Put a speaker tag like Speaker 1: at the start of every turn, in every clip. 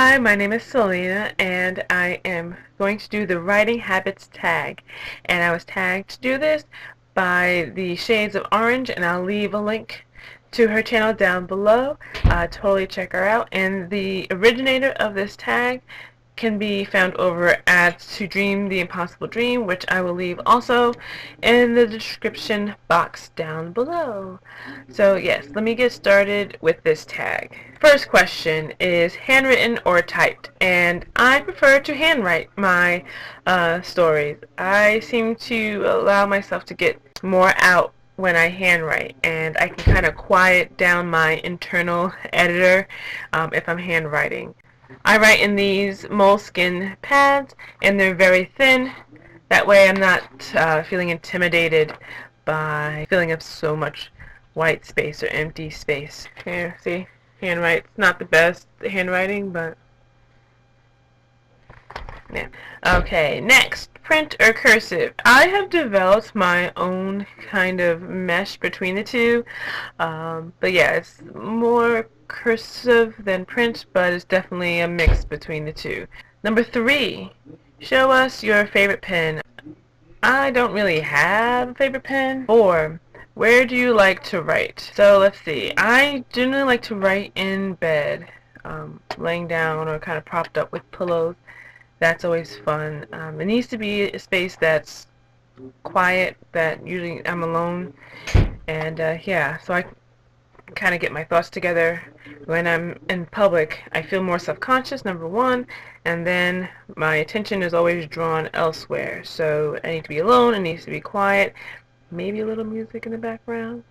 Speaker 1: Hi, my name is Selena, and I am going to do the writing habits tag. And I was tagged to do this by the Shades of Orange, and I'll leave a link to her channel down below. Totally check her out. And the originator of this tag can be found over at To Dream the Impossible Dream, which I will leave also in the description box down below. So yes, let me get started with this tag. First question is handwritten or typed, and I prefer to handwrite my stories. I seem to allow myself to get more out when I handwrite, and I can kind of quiet down my internal editor if I'm handwriting. I write in these moleskin pads, and they're very thin. That way I'm not feeling intimidated by filling up so much white space or empty space. Here, see? Handwrite's not the best handwriting, but yeah. Okay, next, print or cursive. I have developed my own kind of mesh between the two, but yeah, it's more cursive than print, but it's definitely a mix between the two. Number 3, show us your favorite pen. I don't really have a favorite pen. 4, where do you like to write? So let's see, I generally like to write in bed, laying down or kind of propped up with pillows. That's always fun. It needs to be a space that's quiet, that usually I'm alone, and yeah, so I kind of get my thoughts together. When I'm in public, I feel more self-conscious, number 1, and then my attention is always drawn elsewhere. So I need to be alone, it needs to be quiet, maybe a little music in the background.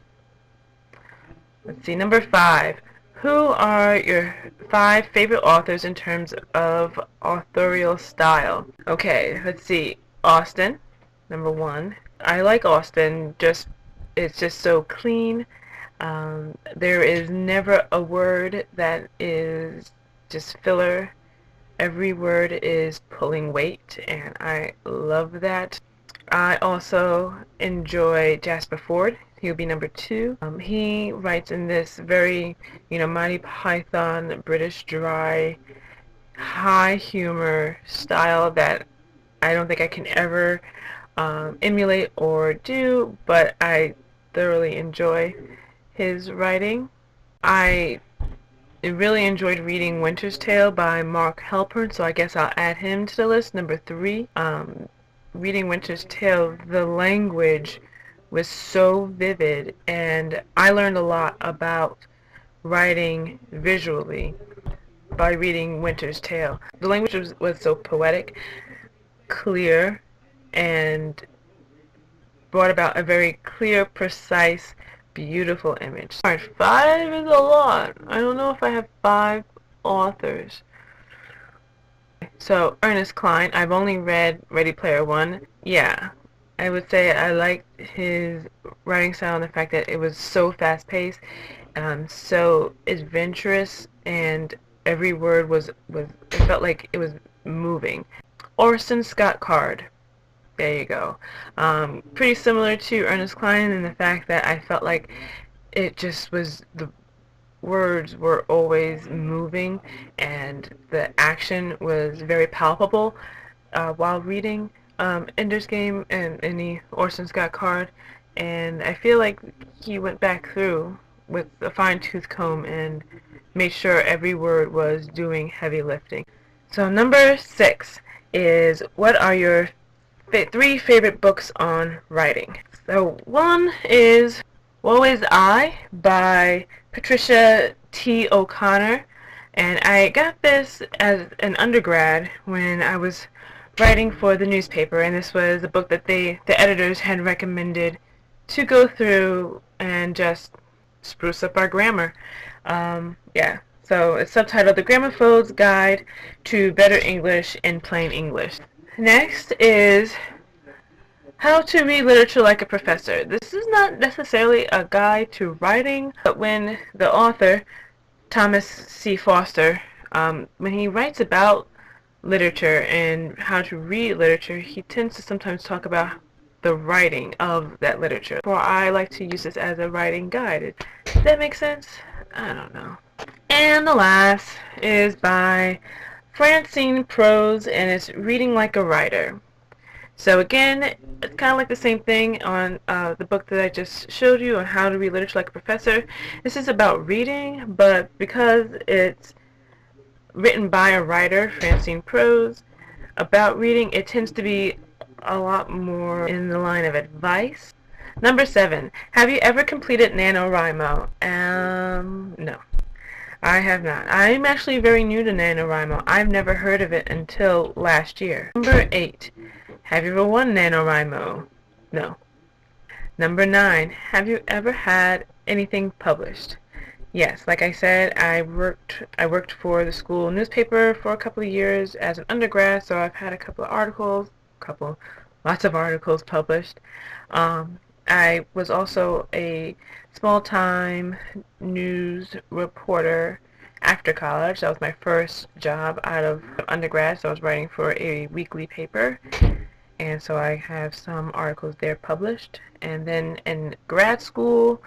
Speaker 1: Let's see, number 5. Who are your 5 favorite authors in terms of authorial style? Okay, let's see. Austen, number 1. I like Austen, it's just so clean. There is never a word that is just filler. Every word is pulling weight, and I love that. I also enjoy Jasper Fforde. He'll be number 2. He writes in this very, Monty Python, British dry, high humor style that I don't think I can ever emulate or do, but I thoroughly enjoy his writing. I really enjoyed reading Winter's Tale by Mark Halpern, so I guess I'll add him to the list. Number 3. Reading Winter's Tale, the language was so vivid, and I learned a lot about writing visually by reading Winter's Tale. The language was so poetic, clear, and brought about a very clear, precise, beautiful image. Alright, 5 is a lot. I don't know if I have 5 authors. So, Ernest Cline, I've only read Ready Player One. Yeah, I would say I liked his writing style and the fact that it was so fast-paced, so adventurous, and every word it felt like it was moving. Orson Scott Card. There you go. Pretty similar to Ernest Cline in the fact that I felt like it just was, the words were always moving and the action was very palpable while reading Ender's Game and the Orson Scott Card, and I feel like he went back through with a fine-tooth comb and made sure every word was doing heavy lifting. So number 6 is, what are your 3 favorite books on writing? So 1 is Woe Is I by Patricia T. O'Connor, and I got this as an undergrad when I was writing for the newspaper, and this was a book that the editors had recommended to go through and just spruce up our grammar. Yeah, so it's subtitled The Gramophone's Guide to Better English in Plain English. Next is How to Read Literature Like a Professor. This is not necessarily a guide to writing, but when the author, Thomas C. Foster, when he writes about literature and how to read literature, he tends to sometimes talk about the writing of that literature. For I like to use this as a writing guide. Does that make sense? I don't know. And the last is by Francine Prose, and it's Reading Like a Writer. So again, it's kind of like the same thing on the book that I just showed you on how to read literature like a professor. This is about reading, but because it's written by a writer, Francine Prose, about reading, it tends to be a lot more in the line of advice. Number 7. Have you ever completed NaNoWriMo? No. I have not. I'm actually very new to NaNoWriMo. I've never heard of it until last year. Number 8. Have you ever won NaNoWriMo? No. Number 9. Have you ever had anything published? Yes, like I said, I worked for the school newspaper for a couple of years as an undergrad, so I've had a couple of articles, lots of articles published. I was also a small-time news reporter after college. That was my first job out of undergrad, so I was writing for a weekly paper, and so I have some articles there published. And then in grad school,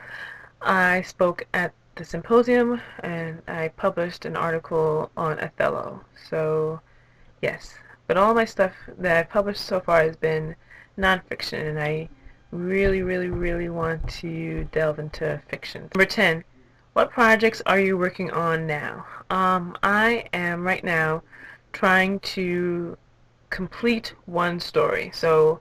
Speaker 1: I spoke at the symposium, and I published an article on Othello. So, yes. But all my stuff that I've published so far has been nonfiction, and I really, really, really want to delve into fiction. Number 10. What projects are you working on now? I am right now trying to complete one story. So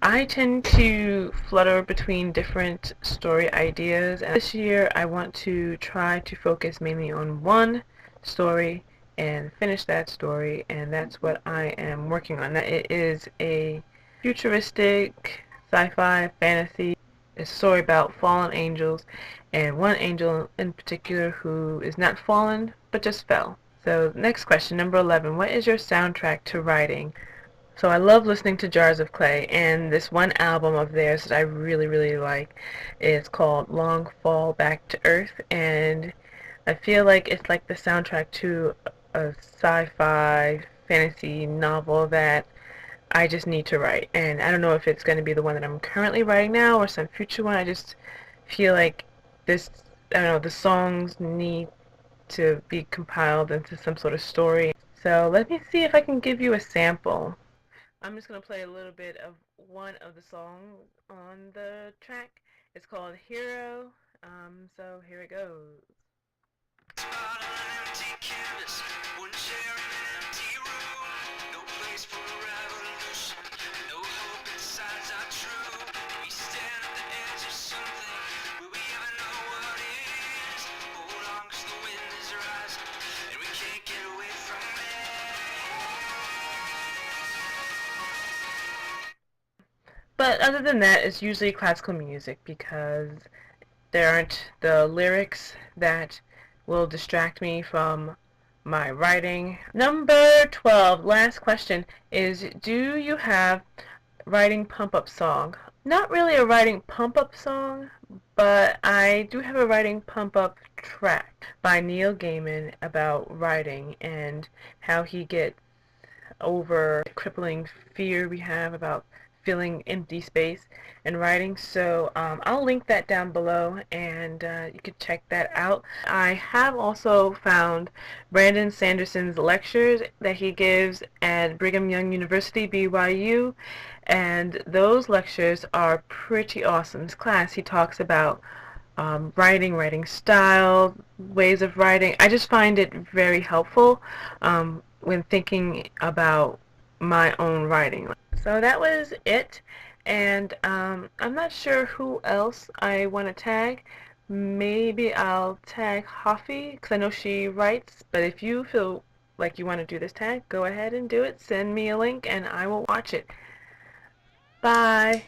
Speaker 1: I tend to flutter between different story ideas, and this year I want to try to focus mainly on one story and finish that story, and that's what I am working on. It is a futuristic sci-fi fantasy. It's a story about fallen angels, and one angel in particular who is not fallen but just fell. So next question, number 11. What is your soundtrack to writing? So I love listening to Jars of Clay, and this one album of theirs that I really, really like is called Long Fall Back to Earth, and I feel like it's like the soundtrack to a sci-fi fantasy novel that I just need to write. And I don't know if it's going to be the one that I'm currently writing now or some future one. I just feel like this, I don't know, the songs need to be compiled into some sort of story. So let me see if I can give you a sample. I'm just going to play a little bit of one of the songs on the track. It's called Hero. So here it goes. But other than that, it's usually classical music because there aren't the lyrics that will distract me from my writing. Number 12, last question, is do you have writing pump-up song? Not really a writing pump-up song, but I do have a writing pump-up track by Neil Gaiman about writing and how he gets over crippling fear we have about filling empty space and writing. So I'll link that down below, and you can check that out. I have also found Brandon Sanderson's lectures that he gives at Brigham Young University, BYU, and those lectures are pretty awesome. This class, he talks about writing style, ways of writing. I just find it very helpful when thinking about my own writing. So that was it, and I'm not sure who else I want to tag. Maybe I'll tag Hoffi because I know she writes, but if you feel like you want to do this tag, go ahead and do it. Send me a link and I will watch it. Bye.